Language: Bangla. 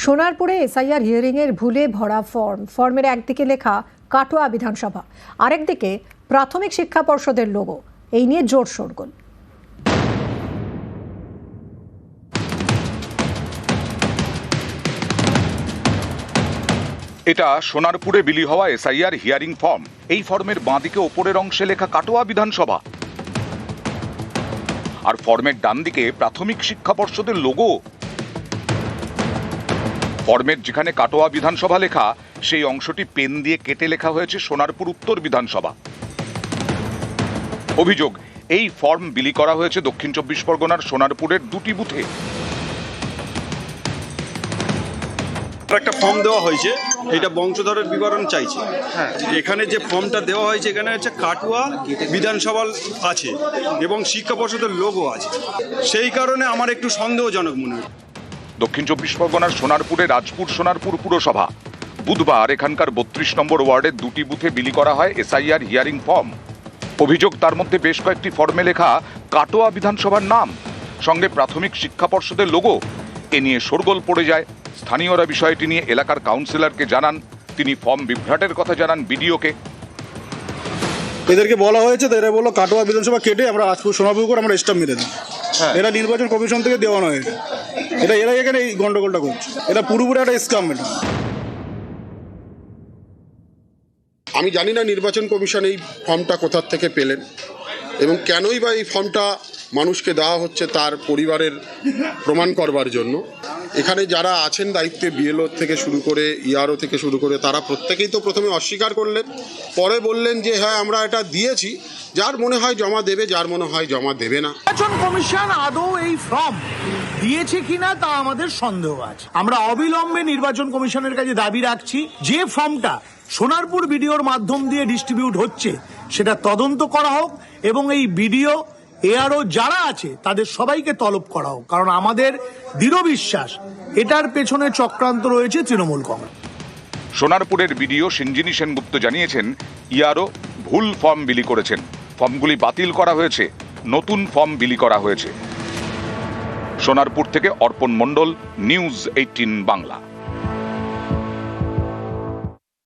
সোনারপুরে এসআইআর হিয়ারিংয়ের ভুলে ভরা ফর্মের একদিকে লেখা কাটোয়া বিধানসভা, আরেকদিকে প্রাথমিক শিক্ষা পর্ষদের লোগো। এই নিয়ে জোর শোরগোল। এটা সোনারপুরে বিলি হওয়া এসআইআর হিয়ারিং ফর্ম। এই ফর্মের বাঁদিকে ওপরের অংশে লেখা কাটোয়া বিধানসভা, আর ফর্মের ডান দিকে প্রাথমিক শিক্ষা পর্ষদের লোগো। ফর্মের যেখানে কাটোয়া বিধানসভা লেখা, সেই অংশটি পেন দিয়ে কেটে লেখা হয়েছে সোনারপুর উত্তর বিধানসভা। অভিযোগ, এই ফর্ম বিলি করা হয়েছে দক্ষিণ 24 পরগনার সোনারপুরের দুটি বুথে। একটা ফর্ম দেওয়া হয়েছে, এটা বংশধরের বিবরণ চাইছে। এখানে যে ফর্মটা দেওয়া হয়েছে, এখানে হচ্ছে কাটোয়া বিধানসভা আছে এবং শিক্ষা পর্ষদের লোগো আছে। সেই কারণে আমার একটু সন্দেহজনক মনে হয়। দক্ষিণ 24 পরগনার সোনারপুরে রাজপুর সোনারপুর পুরসভা। বুধবার এখানকার 32 নম্বর ওয়ার্ডের দুটি বুথে বিলি করা হয় এসআইআর হিয়ারিং ফর্ম। অভিযোগ, তার মধ্যে বেশ কয়েকটি ফর্মে লেখা কাটোয়া বিধানসভার নাম, সঙ্গে প্রাথমিক শিক্ষা পর্ষদের লোগো। এ নিয়ে শোরগোল পড়ে যায়। স্থানীয়রা বিষয়টি নিয়ে এলাকার কাউন্সিলরকে জানান। তিনি ফর্ম বিভ্রাটের কথা জানান বিডিওকে। এদেরকে বলা হয়েছে, এরা বললো কাটোয়া বিধানসভা কেটে আমরা রাজপুর সোনারপুর করে আমরা স্টাম্প মেরে দিই। এরা নির্বাচন কমিশন থেকে দেওয়া নয়, এটা এরা এখানে এই গন্ডগোলটা করছে। এটা পুরোপুরি একটা স্ক্যাম। এটা আমি জানি না নির্বাচন কমিশন এই ফর্মটা কোথার থেকে পেলেন এবং কেনই বা এই ফর্মটা মানুষকে দেওয়া হচ্ছে তার পরিবারের প্রমাণ করবার জন্য। এখানে যারা আছেন দায়িত্বে, বিএলও থেকে শুরু করে ইআরও থেকে শুরু করে, তারা প্রত্যেকেই তো প্রথমে অস্বীকার করলেন, পরে বললেন যে হ্যাঁ আমরা এটা দিয়েছি, যার মনে হয় জমা দেবে, যার মনে হয় জমা দেবে না। নির্বাচন কমিশন আদৌ এই ফর্ম দিয়েছে কিনা তা আমাদের সন্দেহ আছে। আমরা অবিলম্বে নির্বাচন কমিশনের কাছে দাবি রাখছি, যে ফর্মটা সোনারপুর বিডিওর মাধ্যম দিয়ে ডিস্ট্রিবিউট হচ্ছে সেটা তদন্ত করা হোক এবং এই বিডিও এআরও যারা আছে তাদের সবাইকে তলব করা হোক, কারণ আমাদের দৃঢ় বিশ্বাস এটার পেছনে চক্রান্ত রয়েছে তৃণমূল কংগ্রেস। সোনারপুরের বিডিও সঞ্জিনী সেনগুপ্ত জানিয়েছেন, ইআরও ভুল ফর্ম বিলি করেছেন। ফর্মগুলি বাতিল করা হয়েছে, নতুন ফর্ম বিলি করা হয়েছে। সোনারপুর থেকে অর্পণ মণ্ডল, নিউজ 18 বাংলা।